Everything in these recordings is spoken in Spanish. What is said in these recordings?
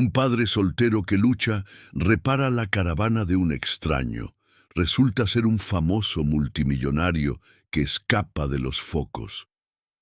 Un padre soltero que lucha repara la caravana de un extraño. Resulta ser un famoso multimillonario que escapa de los focos.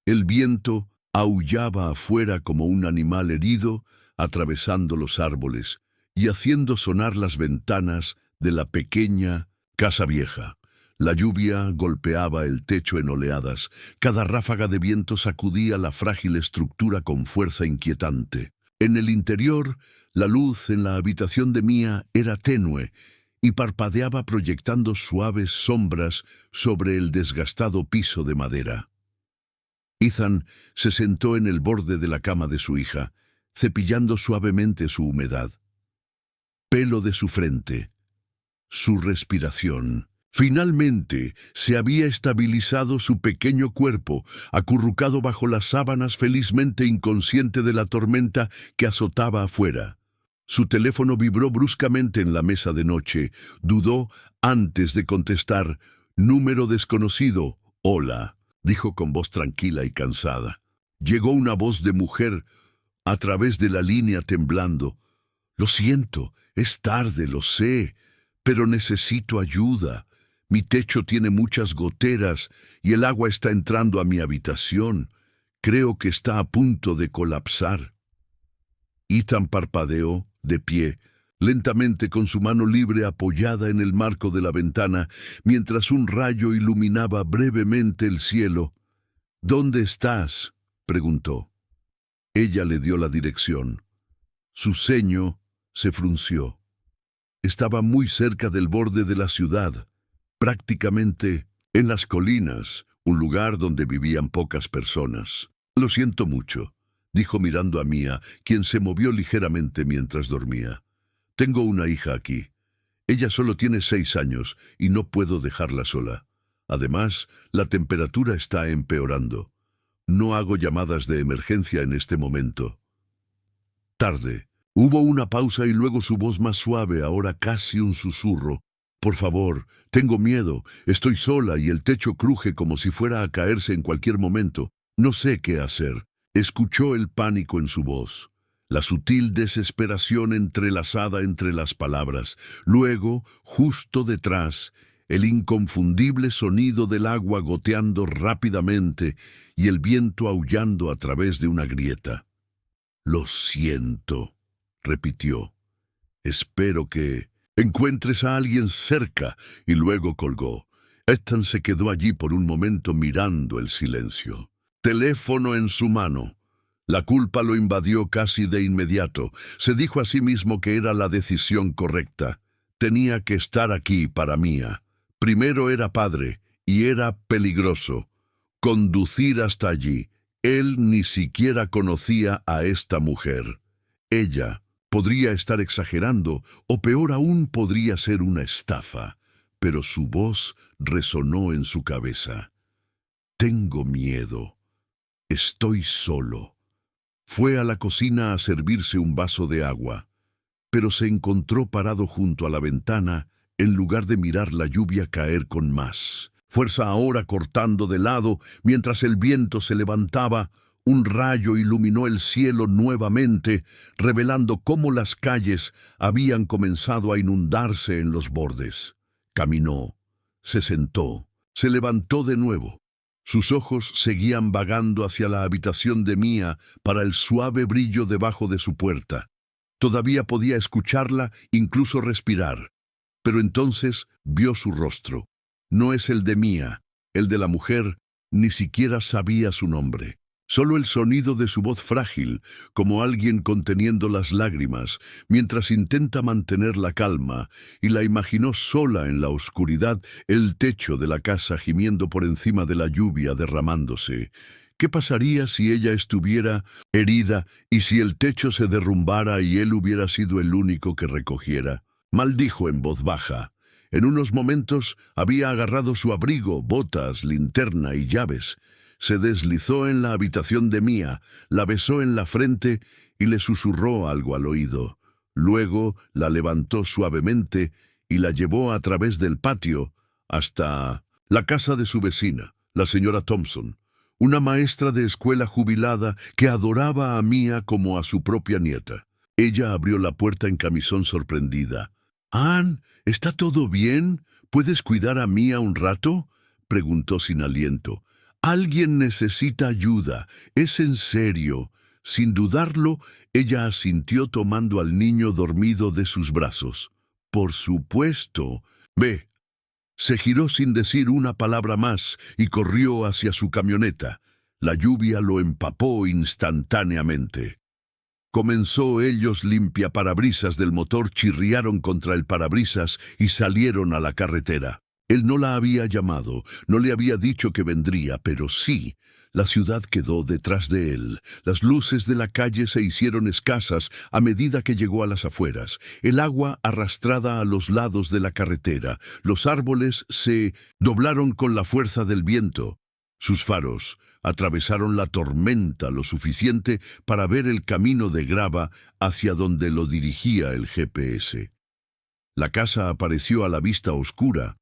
El viento aullaba afuera como un animal herido, atravesando los árboles y haciendo sonar las ventanas de la pequeña casa vieja. La lluvia golpeaba el techo en oleadas. Cada ráfaga de viento sacudía la frágil estructura con fuerza inquietante. En el interior, la luz en la habitación de Mia era tenue y parpadeaba proyectando suaves sombras sobre el desgastado piso de madera. Ethan se sentó en el borde de la cama de su hija, cepillando suavemente su humedad. Pelo de su frente, su respiración. Finalmente se había estabilizado su pequeño cuerpo, acurrucado bajo las sábanas, felizmente inconsciente de la tormenta que azotaba afuera. Su teléfono vibró bruscamente en la mesa de noche. Dudó antes de contestar. «Número desconocido. Hola», dijo con voz tranquila y cansada. Llegó una voz de mujer a través de la línea temblando. «Lo siento, es tarde, lo sé, pero necesito ayuda. Mi techo tiene muchas goteras y el agua está entrando a mi habitación. Creo que está a punto de colapsar». Ethan parpadeó, de pie, lentamente con su mano libre apoyada en el marco de la ventana, mientras un rayo iluminaba brevemente el cielo. «¿Dónde estás?», preguntó. Ella le dio la dirección. Su ceño se frunció. Estaba muy cerca del borde de la ciudad, prácticamente en las colinas, un lugar donde vivían pocas personas. «Lo siento mucho», dijo mirando a Mia, quien se movió ligeramente mientras dormía. «Tengo una hija aquí. Ella solo tiene 6 años y no puedo dejarla sola. Además, la temperatura está empeorando. No hago llamadas de emergencia en este momento». Tarde. Hubo una pausa y luego su voz más suave, ahora casi un susurro. «Por favor, tengo miedo. Estoy sola y el techo cruje como si fuera a caerse en cualquier momento. No sé qué hacer». Escuchó el pánico en su voz, la sutil desesperación entrelazada entre las palabras. Luego, justo detrás, el inconfundible sonido del agua goteando rápidamente y el viento aullando a través de una grieta. «Lo siento», repitió. «Espero que encuentres a alguien cerca», y luego colgó. Ethan se quedó allí por un momento mirando el silencio. Teléfono en su mano. La culpa lo invadió casi de inmediato. Se dijo a sí mismo que era la decisión correcta. Tenía que estar aquí para Mia. Primero era padre, y era peligroso. Conducir hasta allí. Él ni siquiera conocía a esta mujer. Ella podría estar exagerando, o peor aún podría ser una estafa. Pero su voz resonó en su cabeza. «Tengo miedo. Estoy solo». Fue a la cocina a servirse un vaso de agua, pero se encontró parado junto a la ventana en lugar de mirar la lluvia caer con más fuerza, ahora cortando de lado mientras el viento se levantaba. Un rayo iluminó el cielo nuevamente, revelando cómo las calles habían comenzado a inundarse en los bordes. Caminó, se sentó, se levantó de nuevo. Sus ojos seguían vagando hacia la habitación de Mia para el suave brillo debajo de su puerta. Todavía podía escucharla, incluso respirar. Pero entonces vio su rostro. No es el de Mia, el de la mujer, ni siquiera sabía su nombre. Solo el sonido de su voz frágil, como alguien conteniendo las lágrimas, mientras intenta mantener la calma, y la imaginó sola en la oscuridad, el techo de la casa gimiendo por encima de la lluvia derramándose. ¿Qué pasaría si ella estuviera herida y si el techo se derrumbara y él hubiera sido el único que recogiera? Maldijo en voz baja. En unos momentos había agarrado su abrigo, botas, linterna y llaves. Se deslizó en la habitación de Mia, la besó en la frente y le susurró algo al oído. Luego la levantó suavemente y la llevó a través del patio hasta la casa de su vecina, la señora Thompson, una maestra de escuela jubilada que adoraba a Mia como a su propia nieta. Ella abrió la puerta en camisón sorprendida. «Ann, ¿está todo bien? ¿Puedes cuidar a Mia un rato?», preguntó sin aliento. «Alguien necesita ayuda. Es en serio». Sin dudarlo, ella asintió tomando al niño dormido de sus brazos. «Por supuesto. Ve». Se giró sin decir una palabra más y corrió hacia su camioneta. La lluvia lo empapó instantáneamente. Comenzó ellos limpiaparabrisas del motor, chirriaron contra el parabrisas y salieron a la carretera. Él no la había llamado, no le había dicho que vendría, pero sí, la ciudad quedó detrás de él. Las luces de la calle se hicieron escasas a medida que llegó a las afueras. El agua arrastrada a los lados de la carretera. Los árboles se doblaron con la fuerza del viento. Sus faros atravesaron la tormenta lo suficiente para ver el camino de grava hacia donde lo dirigía el GPS. La casa apareció a la vista oscura,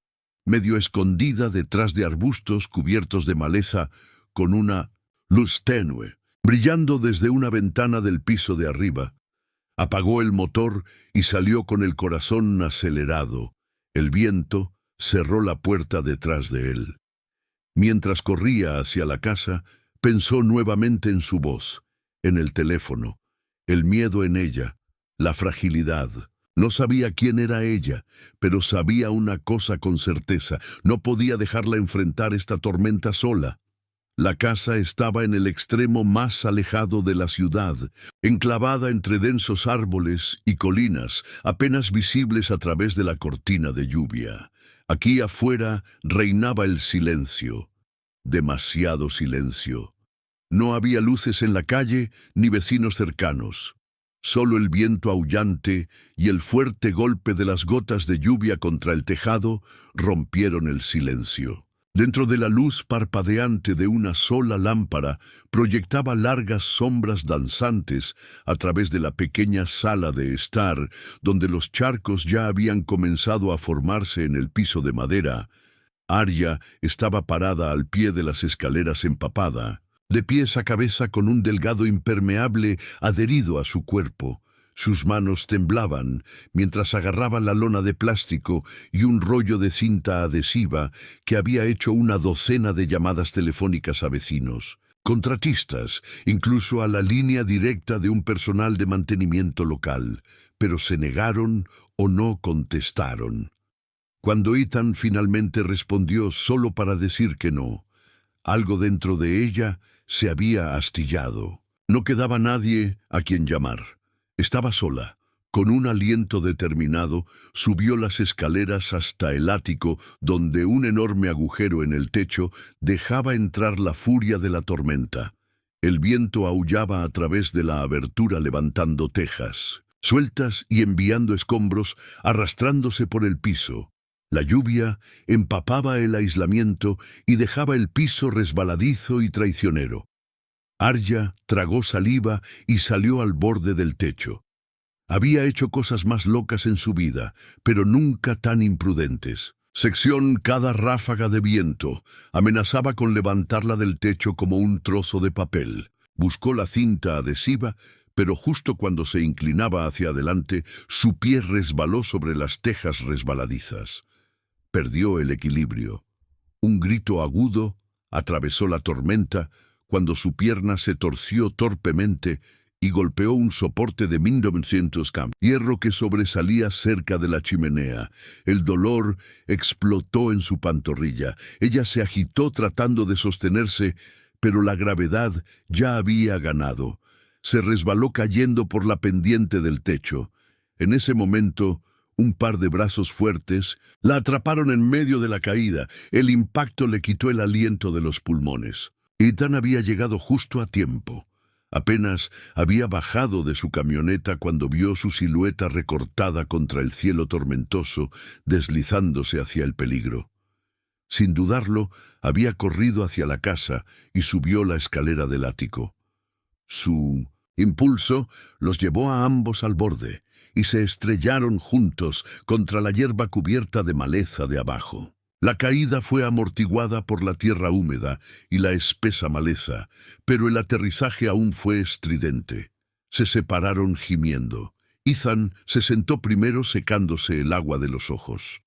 medio escondida detrás de arbustos cubiertos de maleza, con una luz tenue, brillando desde una ventana del piso de arriba. Apagó el motor y salió con el corazón acelerado. El viento cerró la puerta detrás de él. Mientras corría hacia la casa, pensó nuevamente en su voz, en el teléfono, el miedo en ella, la fragilidad. No sabía quién era ella, pero sabía una cosa con certeza: no podía dejarla enfrentar esta tormenta sola. La casa estaba en el extremo más alejado de la ciudad, enclavada entre densos árboles y colinas, apenas visibles a través de la cortina de lluvia. Aquí afuera reinaba el silencio, demasiado silencio. No había luces en la calle ni vecinos cercanos. Solo el viento aullante y el fuerte golpe de las gotas de lluvia contra el tejado rompieron el silencio. Dentro de la luz parpadeante de una sola lámpara proyectaba largas sombras danzantes a través de la pequeña sala de estar, donde los charcos ya habían comenzado a formarse en el piso de madera. Arya estaba parada al pie de las escaleras empapada, de pies a cabeza con un delgado impermeable adherido a su cuerpo. Sus manos temblaban mientras agarraba la lona de plástico y un rollo de cinta adhesiva que había hecho una docena de llamadas telefónicas a vecinos, contratistas, incluso a la línea directa de un personal de mantenimiento local, pero se negaron o no contestaron. Cuando Ethan finalmente respondió solo para decir que no, algo dentro de ella se había astillado. No quedaba nadie a quien llamar. Estaba sola. Con un aliento determinado, subió las escaleras hasta el ático, donde un enorme agujero en el techo dejaba entrar la furia de la tormenta. El viento aullaba a través de la abertura, levantando tejas sueltas y enviando escombros, arrastrándose por el piso. La lluvia empapaba el aislamiento y dejaba el piso resbaladizo y traicionero. Arya tragó saliva y salió al borde del techo. Había hecho cosas más locas en su vida, pero nunca tan imprudentes. Cada ráfaga de viento amenazaba con levantarla del techo como un trozo de papel. Buscó la cinta adhesiva, pero justo cuando se inclinaba hacia adelante, su pie resbaló sobre las tejas resbaladizas. Perdió el equilibrio. Un grito agudo atravesó la tormenta cuando su pierna se torció torpemente y golpeó un soporte de 1900 cam, hierro que sobresalía cerca de la chimenea. El dolor explotó en su pantorrilla. Ella se agitó tratando de sostenerse, pero la gravedad ya había ganado. Se resbaló cayendo por la pendiente del techo. En ese momento, un par de brazos fuertes la atraparon en medio de la caída. El impacto le quitó el aliento de los pulmones. Ethan había llegado justo a tiempo. Apenas había bajado de su camioneta cuando vio su silueta recortada contra el cielo tormentoso, deslizándose hacia el peligro. Sin dudarlo, había corrido hacia la casa y subió la escalera del ático. Su impulso los llevó a ambos al borde y se estrellaron juntos contra la hierba cubierta de maleza de abajo. La caída fue amortiguada por la tierra húmeda y la espesa maleza, pero el aterrizaje aún fue estridente. Se separaron gimiendo. Ethan se sentó primero secándose el agua de los ojos.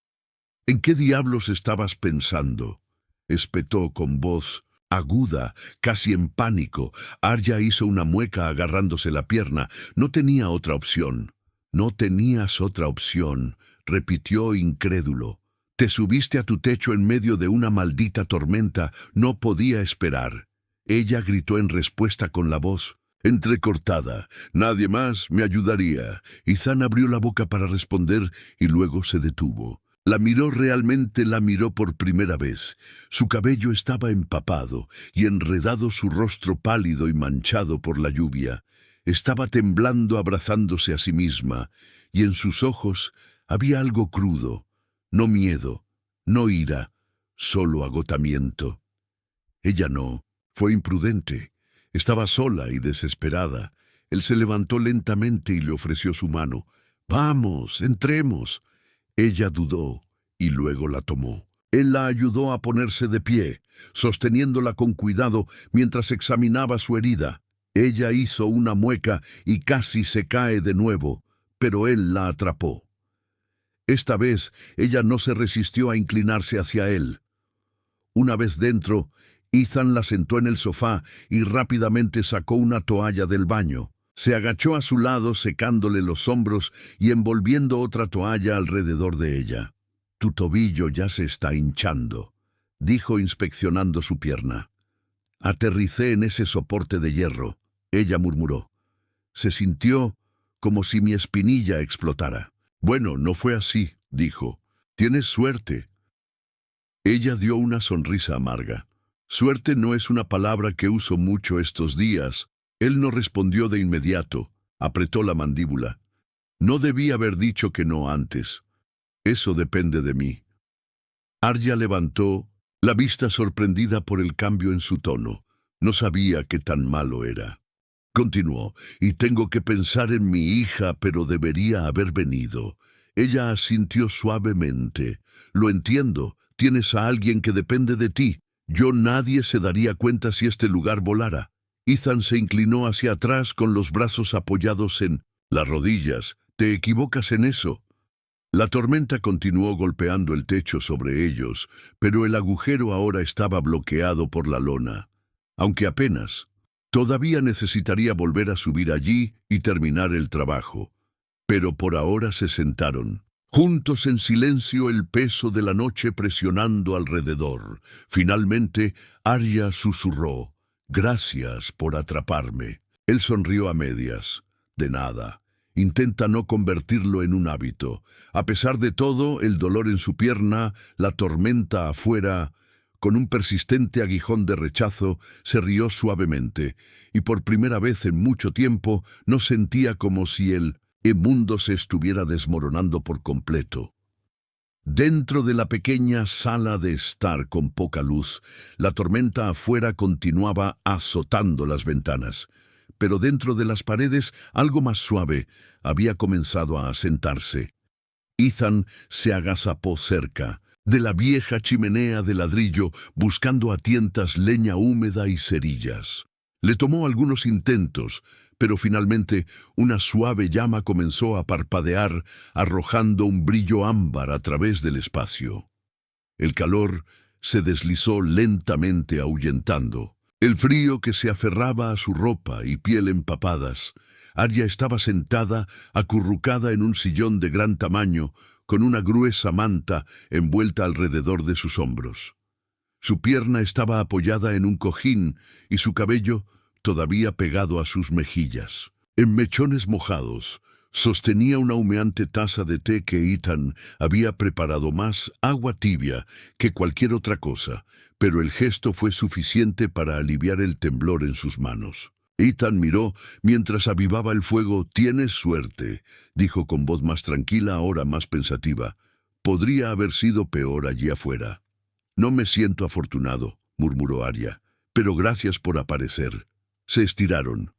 —¿En qué diablos estabas pensando? —espetó con voz aguda, casi en pánico. Arya hizo una mueca agarrándose la pierna. No tenía otra opción. —No tenías otra opción —repitió incrédulo. Te subiste a tu techo en medio de una maldita tormenta. No podía esperar. Ella gritó en respuesta con la voz entrecortada. —Nadie más me ayudaría. Ethan abrió la boca para responder y luego se detuvo. Realmente la miró por primera vez. Su cabello estaba empapado y enredado, su rostro pálido y manchado por la lluvia. Estaba temblando abrazándose a sí misma, y en sus ojos había algo crudo. No miedo, no ira, solo agotamiento. Ella no. Fue imprudente. Estaba sola y desesperada. Él se levantó lentamente y le ofreció su mano. —Vamos, entremos. Ella dudó y luego la tomó. Él la ayudó a ponerse de pie, sosteniéndola con cuidado mientras examinaba su herida. Ella hizo una mueca y casi se cae de nuevo, pero él la atrapó. Esta vez ella no se resistió a inclinarse hacia él. Una vez dentro, Ethan la sentó en el sofá y rápidamente sacó una toalla del baño. Se agachó a su lado secándole los hombros y envolviendo otra toalla alrededor de ella. —Tu tobillo ya se está hinchando —dijo inspeccionando su pierna. —Aterricé en ese soporte de hierro —ella murmuró. Se sintió como si mi espinilla explotara. —Bueno, no fue así —dijo—. Tienes suerte. Ella dio una sonrisa amarga. Suerte no es una palabra que uso mucho estos días. Él no respondió de inmediato. Apretó la mandíbula. No debí haber dicho que no antes. Eso depende de mí. Arya levantó la vista sorprendida por el cambio en su tono. No sabía qué tan malo era. Continuó, y tengo que pensar en mi hija, pero debería haber venido. Ella asintió suavemente. Lo entiendo, tienes a alguien que depende de ti. Nadie se daría cuenta si este lugar volara. Ethan se inclinó hacia atrás con los brazos apoyados en las rodillas. Te equivocas en eso. La tormenta continuó golpeando el techo sobre ellos, pero el agujero ahora estaba bloqueado por la lona. Aunque apenas. Todavía necesitaría volver a subir allí y terminar el trabajo. Pero por ahora se sentaron, juntos en silencio, el peso de la noche presionando alrededor. Finalmente, Arya susurró: «Gracias por atraparme». Él sonrió a medias. «De nada. Intenta no convertirlo en un hábito». A pesar de todo, el dolor en su pierna, la tormenta afuera, con un persistente aguijón de rechazo, se rió suavemente, y por primera vez en mucho tiempo no sentía como si el mundo se estuviera desmoronando por completo. Dentro de la pequeña sala de estar con poca luz, la tormenta afuera continuaba azotando las ventanas, pero dentro de las paredes algo más suave había comenzado a asentarse. Ethan se agazapó cerca de la vieja chimenea de ladrillo, buscando a tientas leña húmeda y cerillas. Le tomó algunos intentos, pero finalmente una suave llama comenzó a parpadear, arrojando un brillo ámbar a través del espacio. El calor se deslizó lentamente, ahuyentando el frío que se aferraba a su ropa y piel empapadas. Arya estaba sentada, acurrucada en un sillón de gran tamaño, con una gruesa manta envuelta alrededor de sus hombros. Su pierna estaba apoyada en un cojín y su cabello todavía pegado a sus mejillas. En mechones mojados, sostenía una humeante taza de té que Ethan había preparado, más agua tibia que cualquier otra cosa, pero el gesto fue suficiente para aliviar el temblor en sus manos. Ethan miró mientras avivaba el fuego. «Tienes suerte», dijo con voz más tranquila, ahora más pensativa. «Podría haber sido peor allí afuera». «No me siento afortunado», murmuró Arya, «pero gracias por aparecer». Se estiraron.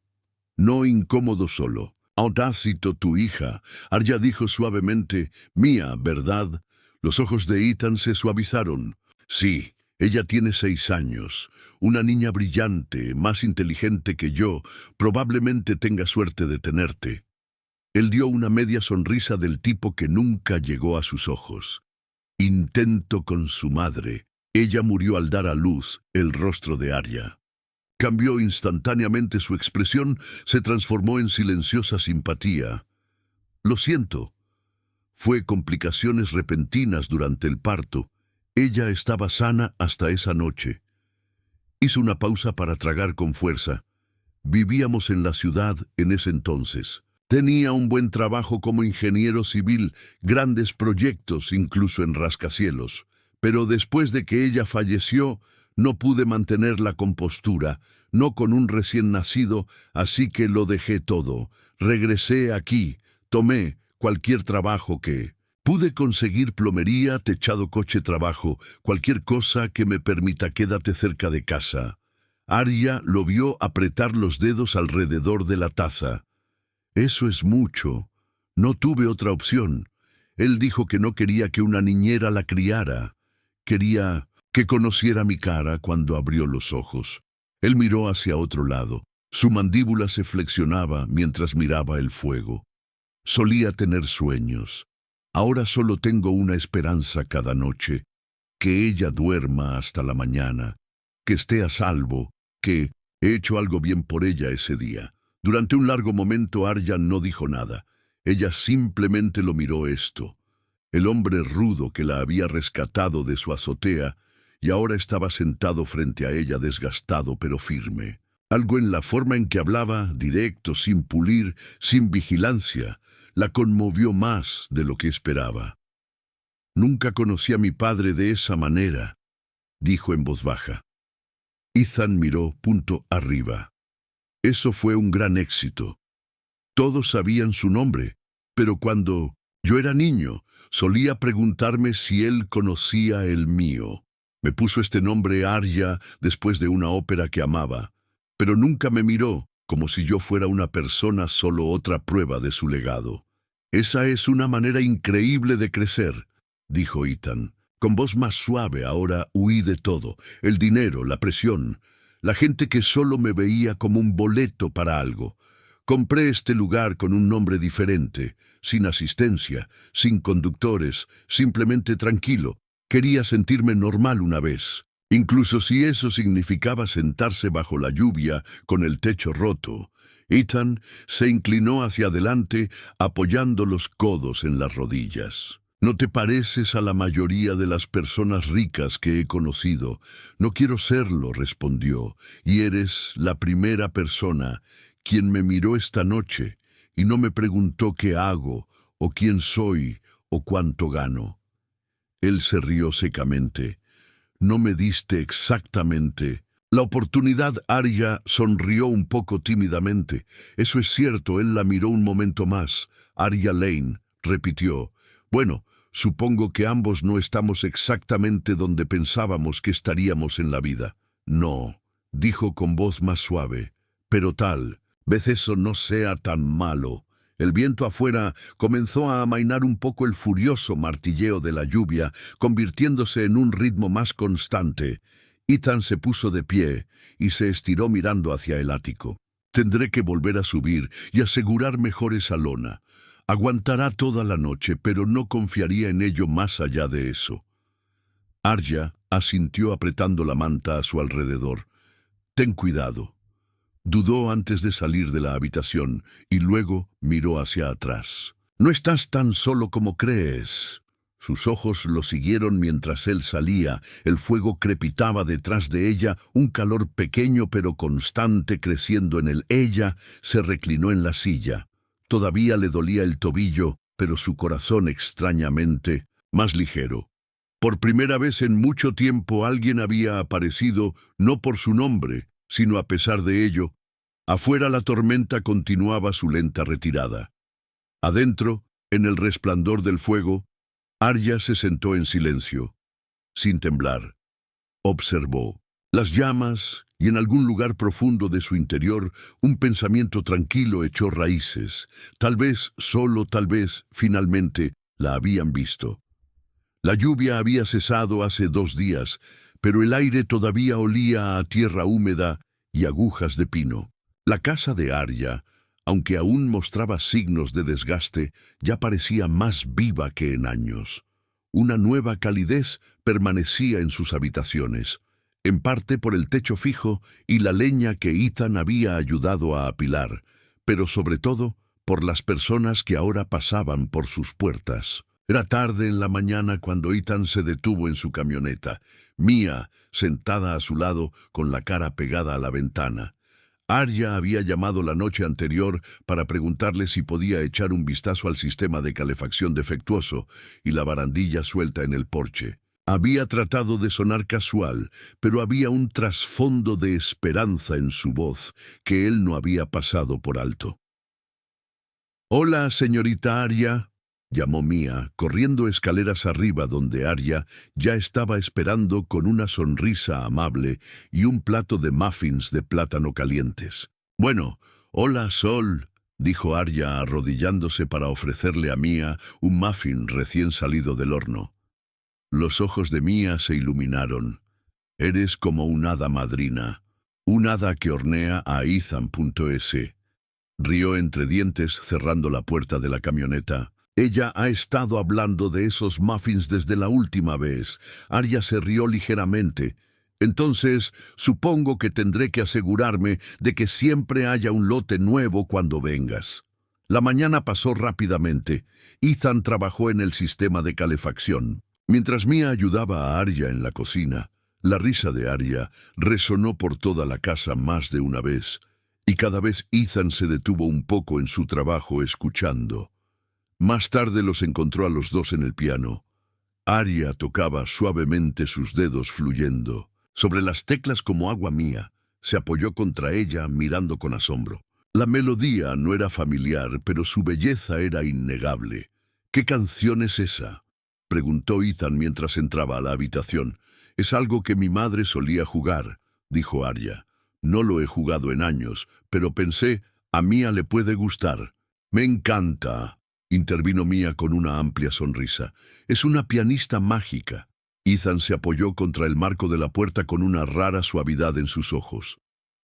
«No incómodo solo. Audácito, tu hija», Arya dijo suavemente. «Mía, ¿verdad?» Los ojos de Ethan se suavizaron. «Sí, Ella tiene 6 años, una niña brillante, más inteligente que yo, probablemente tenga suerte de tenerte. Él dio una media sonrisa del tipo que nunca llegó a sus ojos. Intento con su madre. Ella murió al dar a luz. El rostro de Arya cambió instantáneamente, su expresión se transformó en silenciosa simpatía. Lo siento. Fue complicaciones repentinas durante el parto. Ella estaba sana hasta esa noche. Hizo una pausa para tragar con fuerza. Vivíamos en la ciudad en ese entonces. Tenía un buen trabajo como ingeniero civil, grandes proyectos incluso en rascacielos. Pero después de que ella falleció, no pude mantener la compostura, no con un recién nacido, así que lo dejé todo. Regresé aquí, tomé cualquier trabajo que pude conseguir: plomería, techado, coche, trabajo, cualquier cosa que me permita. Quédate cerca de casa. Arya lo vio apretar los dedos alrededor de la taza. Eso es mucho. No tuve otra opción. Él dijo que no quería que una niñera la criara. Quería que conociera mi cara. Cuando abrió los ojos, él miró hacia otro lado. Su mandíbula se flexionaba mientras miraba el fuego. Solía tener sueños. Ahora solo tengo una esperanza cada noche: que ella duerma hasta la mañana, que esté a salvo, que he hecho algo bien por ella ese día. Durante un largo momento Arya no dijo nada. Ella simplemente lo miró. El hombre rudo que la había rescatado de su azotea y ahora estaba sentado frente a ella, desgastado pero firme. Algo en la forma en que hablaba, directo, sin pulir, sin vigilancia, la conmovió más de lo que esperaba. Nunca conocí a mi padre de esa manera, dijo en voz baja. Ethan miró punto arriba. Eso fue un gran éxito. Todos sabían su nombre, pero cuando yo era niño, solía preguntarme si él conocía el mío. Me puso este nombre, Arya, después de una ópera que amaba, pero nunca me miró como si yo fuera una persona, solo otra prueba de su legado. Esa es una manera increíble de crecer, dijo Ethan, con voz más suave. Ahora huí de todo: el dinero, la presión, la gente que solo me veía como un boleto para algo. Compré este lugar con un nombre diferente, sin asistencia, sin conductores, simplemente tranquilo. Quería sentirme normal una vez, incluso si eso significaba sentarse bajo la lluvia con el techo roto. Ethan se inclinó hacia adelante, apoyando los codos en las rodillas. No te pareces a la mayoría de las personas ricas que he conocido. No quiero serlo, respondió, y eres la primera persona quien me miró esta noche y no me preguntó qué hago, o quién soy, o cuánto gano. Él se rió secamente. No me diste exactamente la oportunidad. Arya sonrió un poco tímidamente. Eso es cierto. Él la miró un momento más. Arya Lane, repitió. Bueno, supongo que ambos no estamos exactamente donde pensábamos que estaríamos en la vida. No, dijo con voz más suave, pero tal vez eso no sea tan malo. El viento afuera comenzó a amainar un poco el furioso martilleo de la lluvia, convirtiéndose en un ritmo más constante. Ethan se puso de pie y se estiró mirando hacia el ático. Tendré que volver a subir y asegurar mejor esa lona. Aguantará toda la noche, pero no confiaría en ello más allá de eso. Arya asintió apretando la manta a su alrededor. Ten cuidado. Dudó antes de salir de la habitación y luego miró hacia atrás. No estás tan solo como crees. Sus ojos lo siguieron mientras él salía. El fuego crepitaba detrás de ella, un calor pequeño pero constante creciendo en él. Ella se reclinó en la silla. Todavía le dolía el tobillo, pero su corazón extrañamente más ligero. Por primera vez en mucho tiempo alguien había aparecido, no por su nombre, sino a pesar de ello. Afuera la tormenta continuaba su lenta retirada. Adentro, en el resplandor del fuego, Arya se sentó en silencio, sin temblar. Observó las llamas y en algún lugar profundo de su interior un pensamiento tranquilo echó raíces. Tal vez, solo tal vez, finalmente la habían visto. La lluvia había cesado hace 2 días, pero el aire todavía olía a tierra húmeda y agujas de pino. La casa de Arya, aunque aún mostraba signos de desgaste, ya parecía más viva que en años. Una nueva calidez permanecía en sus habitaciones, en parte por el techo fijo y la leña que Ethan había ayudado a apilar, pero sobre todo por las personas que ahora pasaban por sus puertas. Era tarde en la mañana cuando Ethan se detuvo en su camioneta, Mia sentada a su lado con la cara pegada a la ventana. Arya había llamado la noche anterior para preguntarle si podía echar un vistazo al sistema de calefacción defectuoso y la barandilla suelta en el porche. Había tratado de sonar casual, pero había un trasfondo de esperanza en su voz que él no había pasado por alto. «Hola, señorita Arya», llamó Mia, corriendo escaleras arriba donde Arya ya estaba esperando con una sonrisa amable y un plato de muffins de plátano calientes. «Bueno, hola, Sol», dijo Arya arrodillándose para ofrecerle a Mia un muffin recién salido del horno. Los ojos de Mia se iluminaron. «Eres como un hada madrina, un hada que hornea a Ethan.es». Rió entre dientes cerrando la puerta de la camioneta. «Ella ha estado hablando de esos muffins desde la última vez». Arya se rió ligeramente. «Entonces, supongo que tendré que asegurarme de que siempre haya un lote nuevo cuando vengas». La mañana pasó rápidamente. Ethan trabajó en el sistema de calefacción. Mientras Mia ayudaba a Arya en la cocina, la risa de Arya resonó por toda la casa más de una vez, y cada vez Ethan se detuvo un poco en su trabajo escuchando. Más tarde los encontró a los dos en el piano. Arya tocaba suavemente sus dedos fluyendo. Sobre las teclas como agua Mia, se apoyó contra ella mirando con asombro. La melodía no era familiar, pero su belleza era innegable. «¿Qué canción es esa?», preguntó Ethan mientras entraba a la habitación. «Es algo que mi madre solía jugar», dijo Arya. «No lo he jugado en años, pero pensé, a Mia le puede gustar». «Me encanta», intervino Mia con una amplia sonrisa. «Es una pianista mágica». Ethan se apoyó contra el marco de la puerta con una rara suavidad en sus ojos.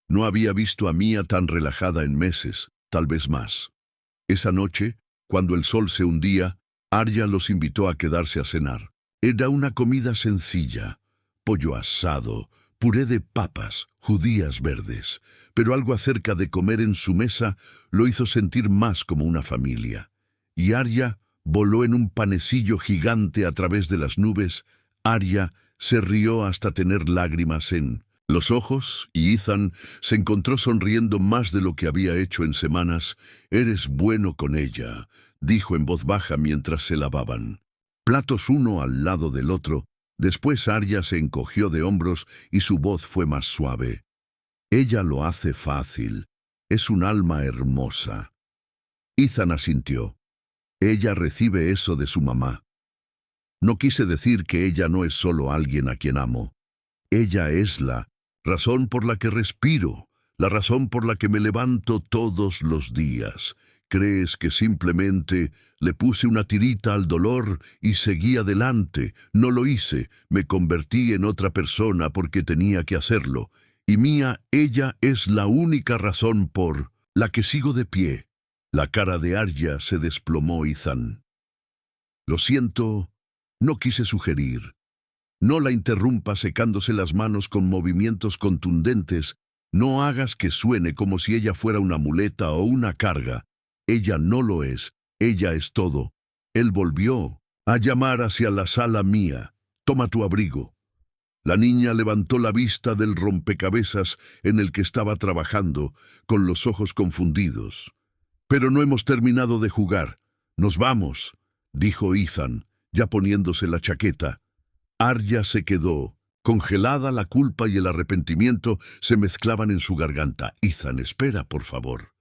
No había visto a Mia tan relajada en meses, tal vez más. Esa noche, cuando el sol se hundía, Arya los invitó a quedarse a cenar. Era una comida sencilla: pollo asado, puré de papas, judías verdes, pero algo acerca de comer en su mesa lo hizo sentir más como una familia. Y Arya voló en un panecillo gigante a través de las nubes. Arya se rió hasta tener lágrimas en los ojos, y Ethan se encontró sonriendo más de lo que había hecho en semanas. «Eres bueno con ella», dijo en voz baja mientras se lavaban. Platos uno al lado del otro. Después Arya se encogió de hombros y su voz fue más suave. «Ella lo hace fácil. Es un alma hermosa». Ethan asintió. «Ella recibe eso de su mamá». «No quise decir que ella no es solo alguien a quien amo. Ella es la razón por la que respiro, la razón por la que me levanto todos los días. ¿Crees que simplemente le puse una tirita al dolor y seguí adelante? No lo hice, me convertí en otra persona porque tenía que hacerlo. Y Mia, ella es la única razón por la que sigo de pie». La cara de Arya se desplomó. «Ethan, lo siento, no quise sugerir». «No la interrumpa secándose las manos con movimientos contundentes. No hagas que suene como si ella fuera una muleta o una carga. Ella no lo es, ella es todo». Él volvió a llamar hacia la sala. «Mia, toma tu abrigo». La niña levantó la vista del rompecabezas en el que estaba trabajando, con los ojos confundidos. «Pero no hemos terminado de jugar. Nos vamos», dijo Ethan, ya poniéndose la chaqueta. Arya se quedó, congelada. La culpa y el arrepentimiento se mezclaban en su garganta. «Ethan, espera, por favor».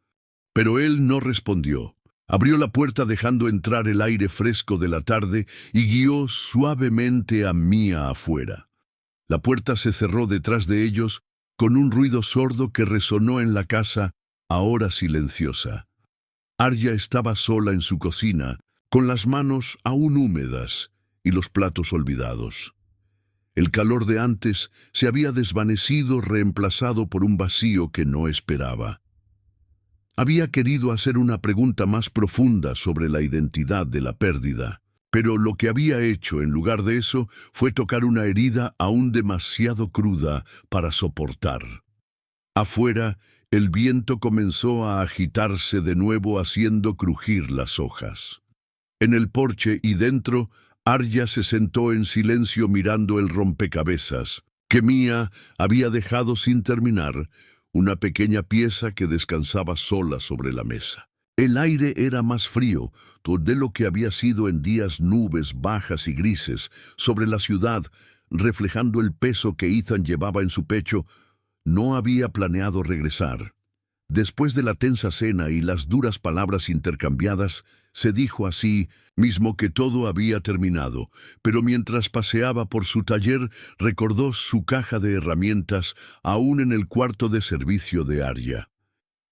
Pero él no respondió. Abrió la puerta dejando entrar el aire fresco de la tarde y guió suavemente a Mia afuera. La puerta se cerró detrás de ellos con un ruido sordo que resonó en la casa, ahora silenciosa. Arya estaba sola en su cocina, con las manos aún húmedas y los platos olvidados. El calor de antes se había desvanecido, reemplazado por un vacío que no esperaba. Había querido hacer una pregunta más profunda sobre la identidad de la pérdida, pero lo que había hecho en lugar de eso fue tocar una herida aún demasiado cruda para soportar. Afuera, el viento comenzó a agitarse de nuevo, haciendo crujir las hojas. En el porche y dentro, Arya se sentó en silencio mirando el rompecabezas, que Mia había dejado sin terminar, una pequeña pieza que descansaba sola sobre la mesa. El aire era más frío de lo que había sido en días, nubes bajas y grises sobre la ciudad, reflejando el peso que Ethan llevaba en su pecho. No había planeado regresar. Después de la tensa cena y las duras palabras intercambiadas, se dijo a sí mismo que todo había terminado, pero mientras paseaba por su taller, recordó su caja de herramientas aún en el cuarto de servicio de Arya.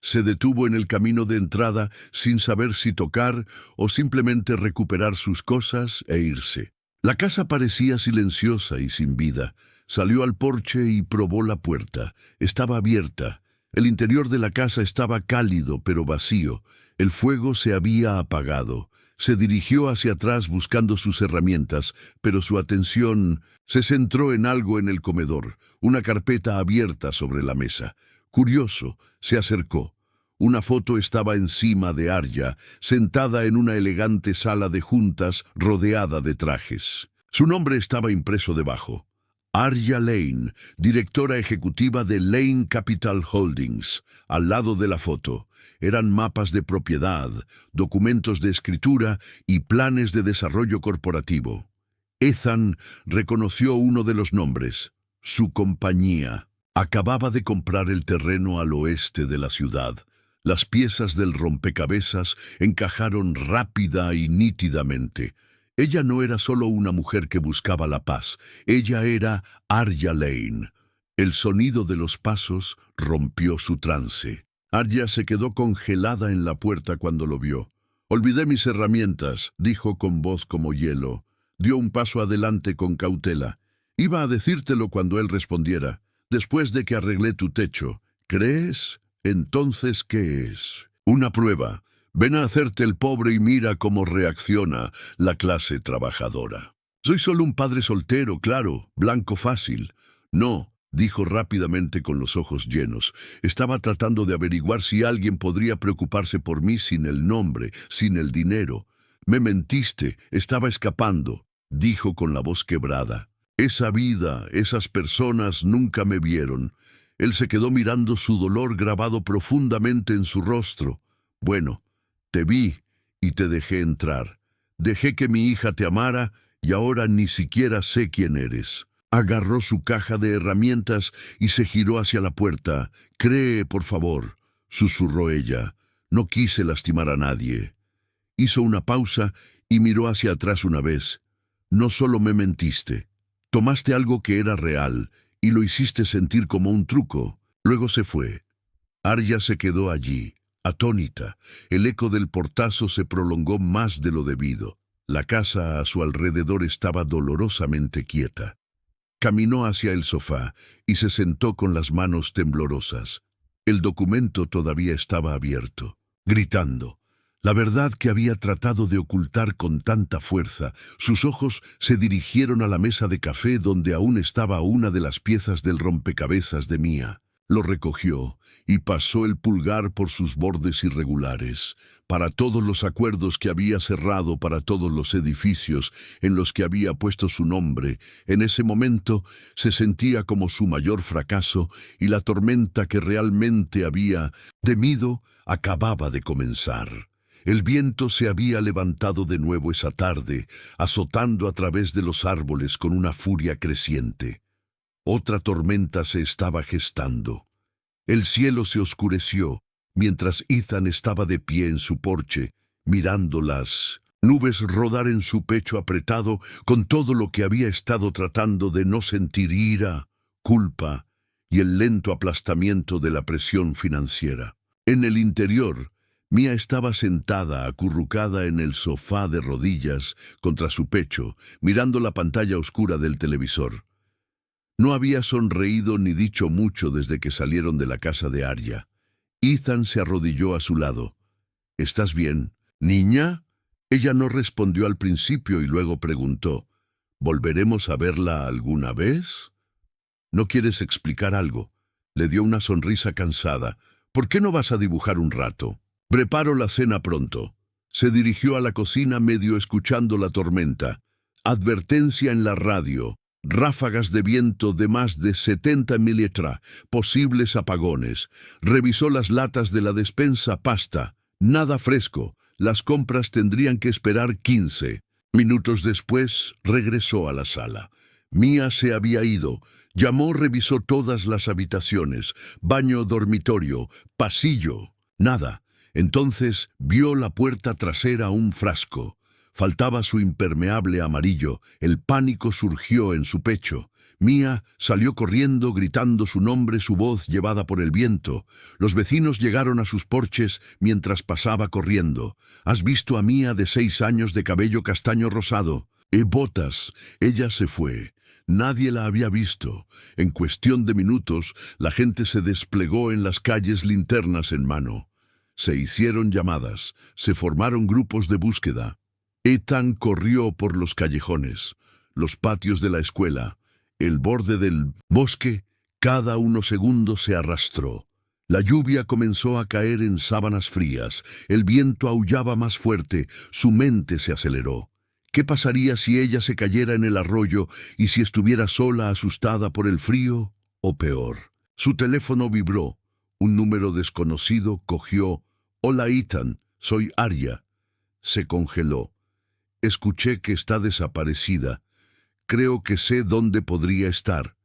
Se detuvo en el camino de entrada sin saber si tocar o simplemente recuperar sus cosas e irse. La casa parecía silenciosa y sin vida. Salió al porche y probó la puerta. Estaba abierta. El interior de la casa estaba cálido pero vacío. El fuego se había apagado. Se dirigió hacia atrás buscando sus herramientas, pero su atención se centró en algo en el comedor, una carpeta abierta sobre la mesa. Curioso, se acercó. Una foto estaba encima de Arya, sentada en una elegante sala de juntas rodeada de trajes. Su nombre estaba impreso debajo. Arya Lane, directora ejecutiva de Lane Capital Holdings. Al lado de la foto eran mapas de propiedad, documentos de escritura y planes de desarrollo corporativo. Ethan reconoció uno de los nombres. Su compañía acababa de comprar el terreno al oeste de la ciudad. Las piezas del rompecabezas encajaron rápida y nítidamente. Ella no era solo una mujer que buscaba la paz, ella era Arya Lane. El sonido de los pasos rompió su trance. Arya se quedó congelada en la puerta cuando lo vio. «Olvidé mis herramientas», dijo con voz como hielo. Dio un paso adelante con cautela. «Iba a decírtelo cuando él respondiera. Después de que arreglé tu techo. ¿Crees? Entonces, ¿qué es? Una prueba. Ven a hacerte el pobre y mira cómo reacciona la clase trabajadora». «Soy solo un padre soltero, claro, blanco fácil». «No», dijo rápidamente con los ojos llenos. «Estaba tratando de averiguar si alguien podría preocuparse por mí sin el nombre, sin el dinero. Me mentiste, estaba escapando», dijo con la voz quebrada. «Esa vida, esas personas nunca me vieron». Él se quedó mirando su dolor grabado profundamente en su rostro. «Bueno, te vi y te dejé entrar. Dejé que mi hija te amara y ahora ni siquiera sé quién eres». Agarró su caja de herramientas y se giró hacia la puerta. «Cree, por favor», susurró ella. «No quise lastimar a nadie». Hizo una pausa y miró hacia atrás una vez. «No solo me mentiste. Tomaste algo que era real y lo hiciste sentir como un truco». Luego se fue. Arya se quedó allí, atónita. El eco del portazo se prolongó más de lo debido. La casa a su alrededor estaba dolorosamente quieta. Caminó hacia el sofá y se sentó con las manos temblorosas. El documento todavía estaba abierto, gritando. La verdad que había tratado de ocultar con tanta fuerza. Sus ojos se dirigieron a la mesa de café donde aún estaba una de las piezas del rompecabezas de Mia. Lo recogió y pasó el pulgar por sus bordes irregulares. Para todos los acuerdos que había cerrado, para todos los edificios en los que había puesto su nombre, en ese momento se sentía como su mayor fracaso y la tormenta que realmente había temido acababa de comenzar. El viento se había levantado de nuevo esa tarde, azotando a través de los árboles con una furia creciente. Otra tormenta se estaba gestando. El cielo se oscureció mientras Ethan estaba de pie en su porche, mirando las nubes rodar en su pecho apretado con todo lo que había estado tratando de no sentir: ira, culpa y el lento aplastamiento de la presión financiera. En el interior, Mia estaba sentada, acurrucada en el sofá de rodillas contra su pecho, mirando la pantalla oscura del televisor. No había sonreído ni dicho mucho desde que salieron de la casa de Arya. Ethan se arrodilló a su lado. ¿Estás bien, niña? Ella no respondió al principio y luego preguntó, ¿volveremos a verla alguna vez? ¿No quieres explicar algo? Le dio una sonrisa cansada. ¿Por qué no vas a dibujar un rato? Preparo la cena pronto. Se dirigió a la cocina medio escuchando la tormenta. Advertencia en la radio. Ráfagas de viento de más de 70 milímetros. Posibles apagones. Revisó las latas de la despensa. Pasta. Nada fresco. Las compras tendrían que esperar 15 minutos después. Regresó a la sala. Mia se había ido. Llamó, revisó todas las habitaciones. Baño, dormitorio, pasillo. Nada. Entonces vio la puerta trasera un frasco. Faltaba su impermeable amarillo. El pánico surgió en su pecho. Mia salió corriendo, gritando su nombre, su voz llevada por el viento. Los vecinos llegaron a sus porches mientras pasaba corriendo. ¿Has visto a Mia de 6 años de cabello castaño rosado? Botas. Ella se fue. Nadie la había visto. En cuestión de minutos, la gente se desplegó en las calles, linternas en mano. Se hicieron llamadas, se formaron grupos de búsqueda. Ethan corrió por los callejones, los patios de la escuela, el borde del bosque. Cada unos segundos se arrastró. La lluvia comenzó a caer en sábanas frías, el viento aullaba más fuerte, su mente se aceleró. ¿Qué pasaría si ella se cayera en el arroyo y si estuviera sola, asustada por el frío? O peor. Su teléfono vibró. Un número desconocido cogió. «Hola, Ethan, soy Arya». Se congeló. «Escuché que está desaparecida. Creo que sé dónde podría estar».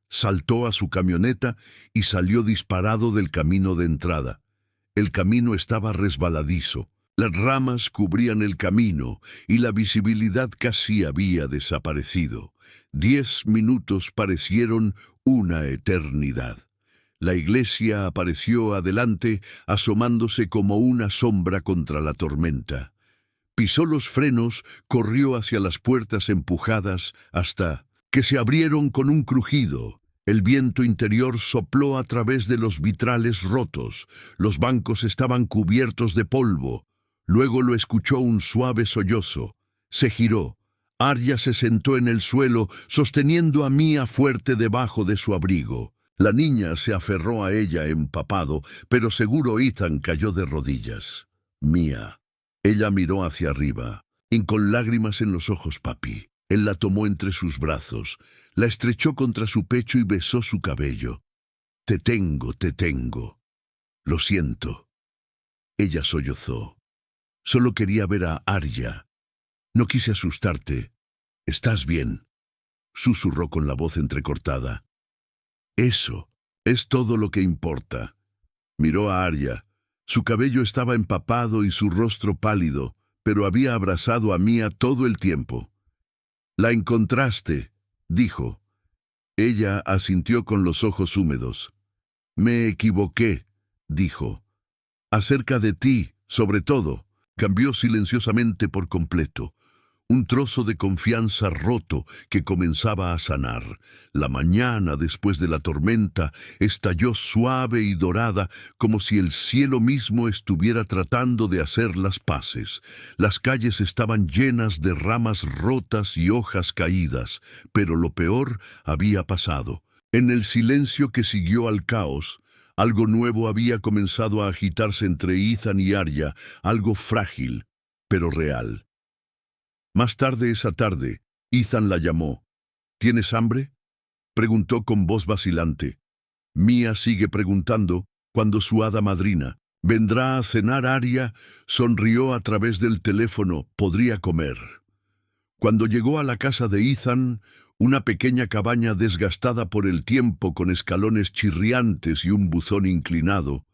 Saltó a su camioneta y salió disparado del camino de entrada. El camino estaba resbaladizo. Las ramas cubrían el camino y la visibilidad casi había desaparecido. 10 minutos parecieron una eternidad. La iglesia apareció adelante, asomándose como una sombra contra la tormenta. Pisó los frenos, corrió hacia las puertas empujadas hasta que se abrieron con un crujido. El viento interior sopló a través de los vitrales rotos. Los bancos estaban cubiertos de polvo. Luego lo escuchó un suave sollozo. Se giró. Arya se sentó en el suelo, sosteniendo a Mia fuerte debajo de su abrigo. La niña se aferró a ella empapado, pero seguro Ethan cayó de rodillas. «Mia». Ella miró hacia arriba, y con lágrimas en los ojos, papi. Él la tomó entre sus brazos, la estrechó contra su pecho y besó su cabello. Te tengo. Lo siento». Ella sollozó. «Solo quería ver a Arya. No quise asustarte. ¿Estás bien?», susurró con la voz entrecortada. «Eso es todo lo que importa». Miró a Arya. Su cabello estaba empapado y su rostro pálido, pero había abrazado a Mia todo el tiempo. «La encontraste», dijo. Ella asintió con los ojos húmedos. «Me equivoqué», dijo. «Acerca de ti, sobre todo». Cambió silenciosamente por completo. Un trozo de confianza roto que comenzaba a sanar. La mañana después de la tormenta estalló suave y dorada, como si el cielo mismo estuviera tratando de hacer las paces. Las calles estaban llenas de ramas rotas y hojas caídas, pero lo peor había pasado. En el silencio que siguió al caos, algo nuevo había comenzado a agitarse entre Ethan y Arya, algo frágil, pero real. Más tarde esa tarde, Ethan la llamó. «¿Tienes hambre?», preguntó con voz vacilante. Mia sigue preguntando cuando su hada madrina, «¿Vendrá a cenar Arya?», sonrió a través del teléfono. «Podría comer». Cuando llegó a la casa de Ethan, una pequeña cabaña desgastada por el tiempo con escalones chirriantes y un buzón inclinado,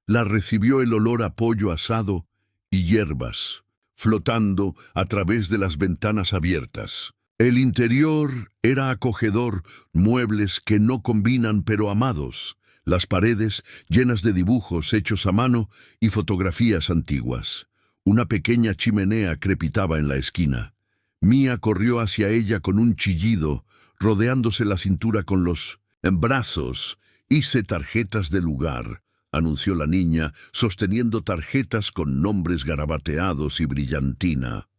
la recibió el olor a pollo asado y hierbas, flotando a través de las ventanas abiertas. El interior era acogedor, muebles que no combinan pero amados, las paredes llenas de dibujos hechos a mano y fotografías antiguas. Una pequeña chimenea crepitaba en la esquina. Mia corrió hacia ella con un chillido, rodeándose la cintura con los brazos. «Hice tarjetas de lugar», anunció la niña, sosteniendo tarjetas con nombres garabateados y brillantina.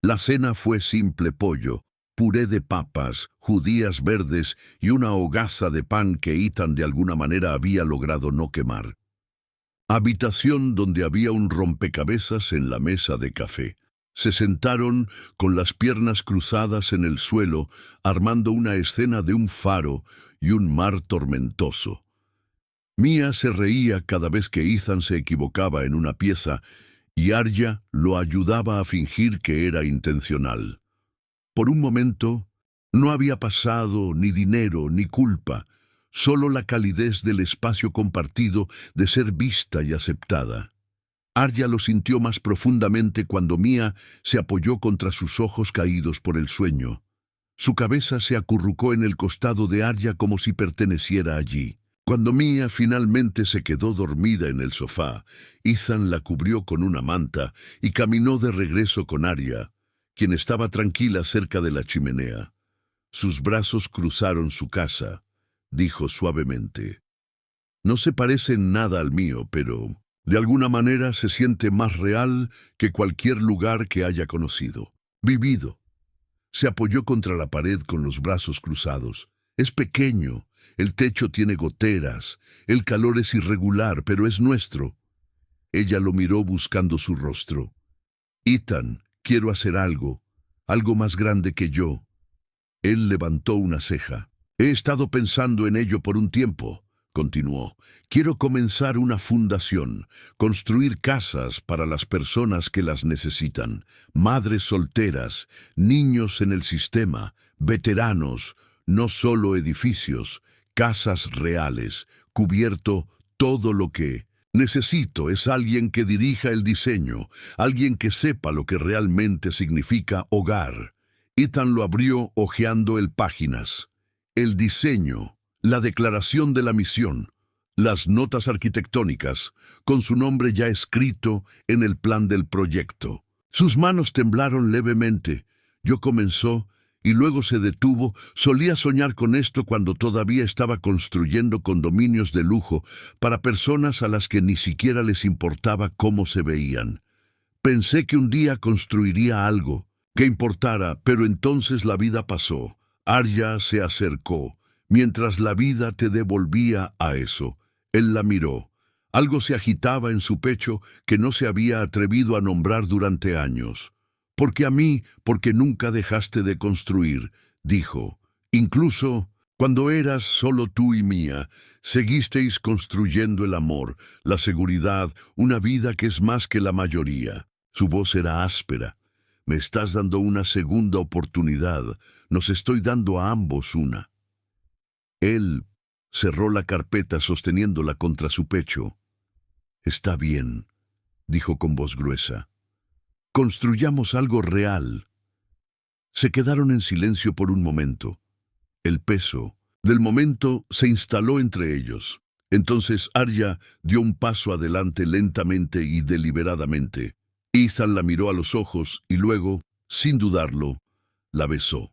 La cena fue simple pollo, puré de papas, judías verdes y una hogaza de pan que Ethan de alguna manera había logrado no quemar. Habitación donde había un rompecabezas en la mesa de café. Se sentaron con las piernas cruzadas en el suelo, armando una escena de un faro y un mar tormentoso. Mia se reía cada vez que Ethan se equivocaba en una pieza y Arya lo ayudaba a fingir que era intencional. Por un momento, no había pasado ni dinero ni culpa, solo la calidez del espacio compartido de ser vista y aceptada. Arya lo sintió más profundamente cuando Mia se apoyó contra sus ojos caídos por el sueño. Su cabeza se acurrucó en el costado de Arya como si perteneciera allí. Cuando Mia finalmente se quedó dormida en el sofá, Ethan la cubrió con una manta y caminó de regreso con Arya, quien estaba tranquila cerca de la chimenea. Sus brazos cruzaron su casa, dijo suavemente. No se parece en nada al mío, pero de alguna manera se siente más real que cualquier lugar que haya conocido, vivido. Se apoyó contra la pared con los brazos cruzados. Es pequeño, el techo tiene goteras, el calor es irregular, pero es nuestro. Ella lo miró buscando su rostro. Ethan, quiero hacer algo más grande que yo. Él levantó una ceja. He estado pensando en ello por un tiempo, continuó. Quiero comenzar una fundación, construir casas para las personas que las necesitan, madres solteras, niños en el sistema, veteranos, no solo edificios, casas reales, cubierto todo lo que necesito es alguien que dirija el diseño, alguien que sepa lo que realmente significa hogar. Ethan lo abrió hojeando el páginas. El diseño, la declaración de la misión, las notas arquitectónicas, con su nombre ya escrito en el plan del proyecto. Sus manos temblaron levemente. Yo comenzó y luego se detuvo. Solía soñar con esto cuando todavía estaba construyendo condominios de lujo para personas a las que ni siquiera les importaba cómo se veían. Pensé que un día construiría algo que importara, pero entonces la vida pasó. Arya se acercó, mientras la vida te devolvía a eso. Él la miró. Algo se agitaba en su pecho que no se había atrevido a nombrar durante años. Porque nunca dejaste de construir, dijo. Incluso cuando eras solo tú y Mia, seguisteis construyendo el amor, la seguridad, una vida que es más que la mayoría. Su voz era áspera. Me estás dando una segunda oportunidad. Nos estoy dando a ambos una. Él cerró la carpeta sosteniéndola contra su pecho. Está bien, dijo con voz gruesa. Construyamos algo real. Se quedaron en silencio por un momento. El peso del momento se instaló entre ellos. Entonces Arya dio un paso adelante lentamente y deliberadamente. Ethan la miró a los ojos y luego, sin dudarlo, la besó.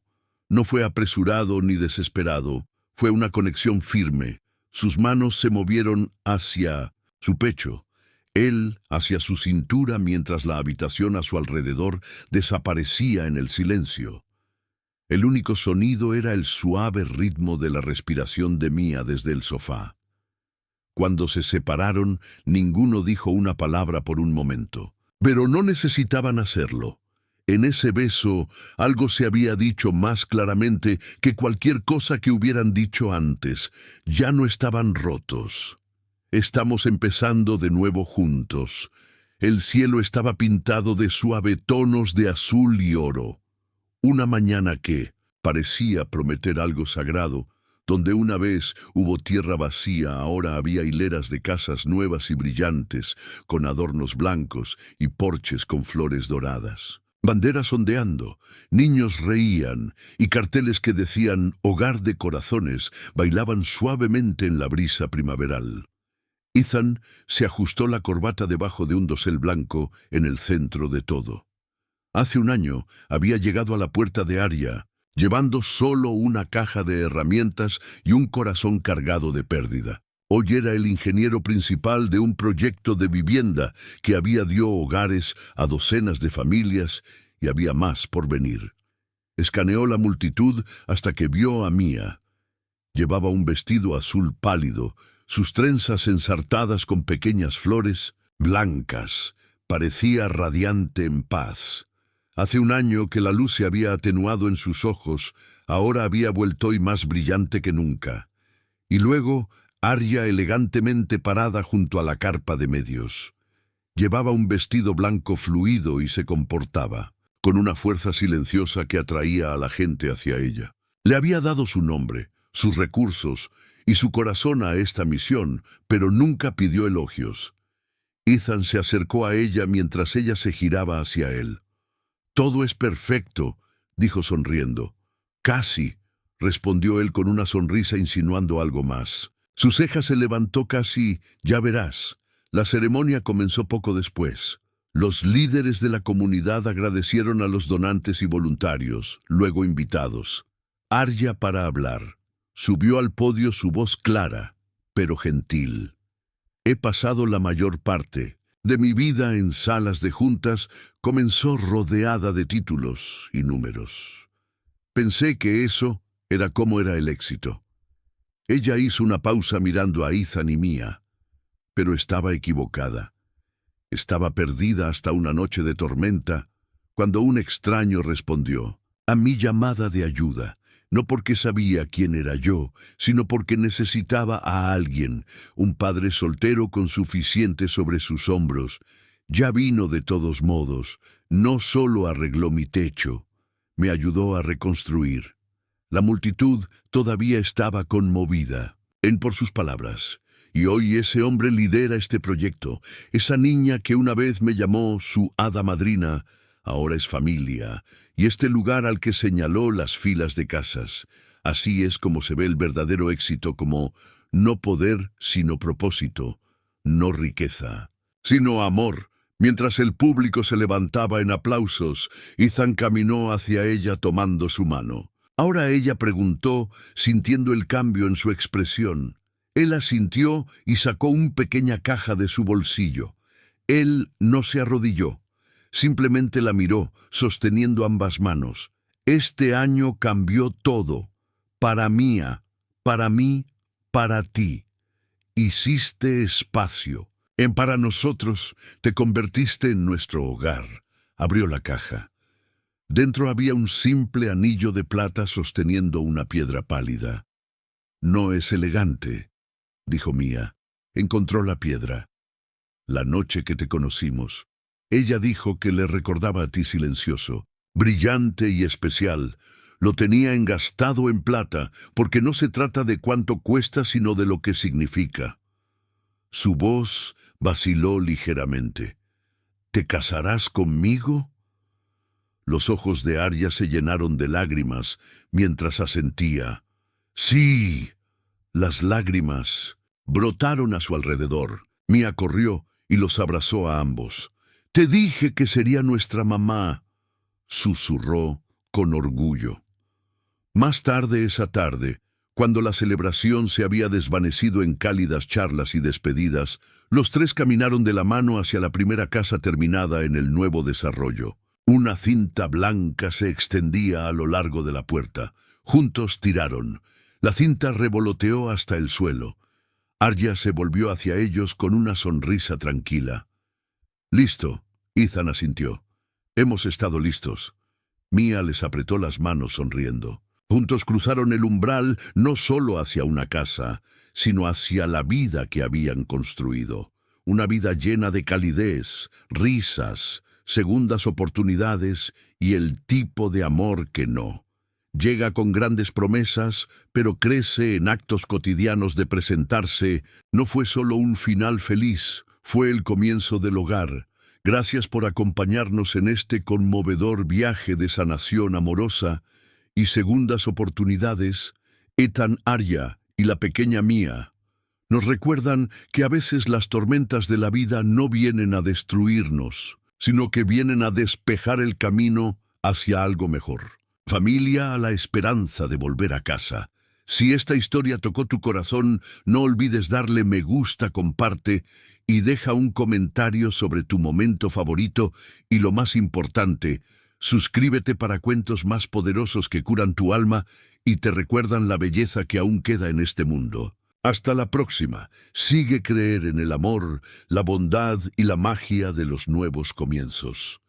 No fue apresurado ni desesperado, fue una conexión firme. Sus manos se movieron hacia su pecho, él hacia su cintura mientras la habitación a su alrededor desaparecía en el silencio. El único sonido era el suave ritmo de la respiración de Mia desde el sofá. Cuando se separaron, ninguno dijo una palabra por un momento. Pero no necesitaban hacerlo. En ese beso, algo se había dicho más claramente que cualquier cosa que hubieran dicho antes. Ya no estaban rotos. Estamos empezando de nuevo juntos. El cielo estaba pintado de suave tonos de azul y oro. Una mañana que parecía prometer algo sagrado. Donde una vez hubo tierra vacía, ahora había hileras de casas nuevas y brillantes, con adornos blancos y porches con flores doradas. Banderas ondeando, niños reían y carteles que decían «Hogar de corazones» bailaban suavemente en la brisa primaveral. Ethan se ajustó la corbata debajo de un dosel blanco en el centro de todo. Hace un año había llegado a la puerta de Arya, llevando solo una caja de herramientas y un corazón cargado de pérdida. Hoy era el ingeniero principal de un proyecto de vivienda que dio hogares a docenas de familias y había más por venir. Escaneó la multitud hasta que vio a Mía. Llevaba un vestido azul pálido, sus trenzas ensartadas con pequeñas flores blancas. Parecía radiante en paz. Hace un año que la luz se había atenuado en sus ojos, ahora había vuelto hoy más brillante que nunca. Y luego, Arya elegantemente parada junto a la carpa de medios. Llevaba un vestido blanco fluido y se comportaba con una fuerza silenciosa que atraía a la gente hacia ella. Le había dado su nombre, sus recursos y su corazón a esta misión, pero nunca pidió elogios. Ethan se acercó a ella mientras ella se giraba hacia él. «Todo es perfecto», dijo sonriendo. «Casi», respondió él con una sonrisa insinuando algo más. Su ceja se levantó casi, «ya verás». La ceremonia comenzó poco después. Los líderes de la comunidad agradecieron a los donantes y voluntarios, luego invitados. Arya para hablar. Subió al podio su voz clara, pero gentil. «He pasado la mayor parte de mi vida en salas de juntas», comenzó rodeada de títulos y números. «Pensé que eso era como era el éxito». Ella hizo una pausa mirando a Ethan y Mía, pero estaba equivocada. Estaba perdida hasta una noche de tormenta, cuando un extraño respondió a mi llamada de ayuda, no porque sabía quién era yo, sino porque necesitaba a alguien, un padre soltero con suficiente sobre sus hombros. Ya vino de todos modos, no solo arregló mi techo, me ayudó a reconstruir. La multitud todavía estaba conmovida por sus palabras. Y hoy ese hombre lidera este proyecto. Esa niña que una vez me llamó su hada madrina, ahora es familia, y este lugar al que señaló las filas de casas. Así es como se ve el verdadero éxito, como no poder sino propósito, no riqueza, sino amor. Mientras el público se levantaba en aplausos, Ethan caminó hacia ella tomando su mano. Ahora ella preguntó, sintiendo el cambio en su expresión. Él asintió y sacó una pequeña caja de su bolsillo. Él no se arrodilló, simplemente la miró, sosteniendo ambas manos. «Este año cambió todo. Para Mía, para mí, para ti. Hiciste espacio. Para nosotros te convertiste en nuestro hogar». Abrió la caja. Dentro había un simple anillo de plata sosteniendo una piedra pálida. «No es elegante», dijo Mía. Encontró la piedra. «La noche que te conocimos». Ella dijo que le recordaba a ti silencioso, brillante y especial. Lo tenía engastado en plata, porque no se trata de cuánto cuesta, sino de lo que significa. Su voz vaciló ligeramente. «¿Te casarás conmigo?» Los ojos de Arya se llenaron de lágrimas mientras asentía. «Sí». Las lágrimas brotaron a su alrededor. Mía corrió y los abrazó a ambos. «Te dije que sería nuestra mamá», susurró con orgullo. Más tarde esa tarde, cuando la celebración se había desvanecido en cálidas charlas y despedidas, los tres caminaron de la mano hacia la primera casa terminada en el nuevo desarrollo. Una cinta blanca se extendía a lo largo de la puerta. Juntos tiraron. La cinta revoloteó hasta el suelo. Arya se volvió hacia ellos con una sonrisa tranquila. «Listo», Ethan asintió. «Hemos estado listos». Mía les apretó las manos sonriendo. Juntos cruzaron el umbral no solo hacia una casa, sino hacia la vida que habían construido. Una vida llena de calidez, risas, segundas oportunidades y el tipo de amor que no. Llega con grandes promesas, pero crece en actos cotidianos de presentarse. No fue solo un final feliz, fue el comienzo del hogar. Gracias por acompañarnos en este conmovedor viaje de sanación amorosa y segundas oportunidades. Ethan, Arya y la pequeña Mía nos recuerdan que a veces las tormentas de la vida no vienen a destruirnos, sino que vienen a despejar el camino hacia algo mejor. Familia a la esperanza de volver a casa. Si esta historia tocó tu corazón, no olvides darle me gusta, comparte y deja un comentario sobre tu momento favorito y lo más importante, suscríbete para cuentos más poderosos que curan tu alma y te recuerdan la belleza que aún queda en este mundo. Hasta la próxima. Sigue creer en el amor, la bondad y la magia de los nuevos comienzos.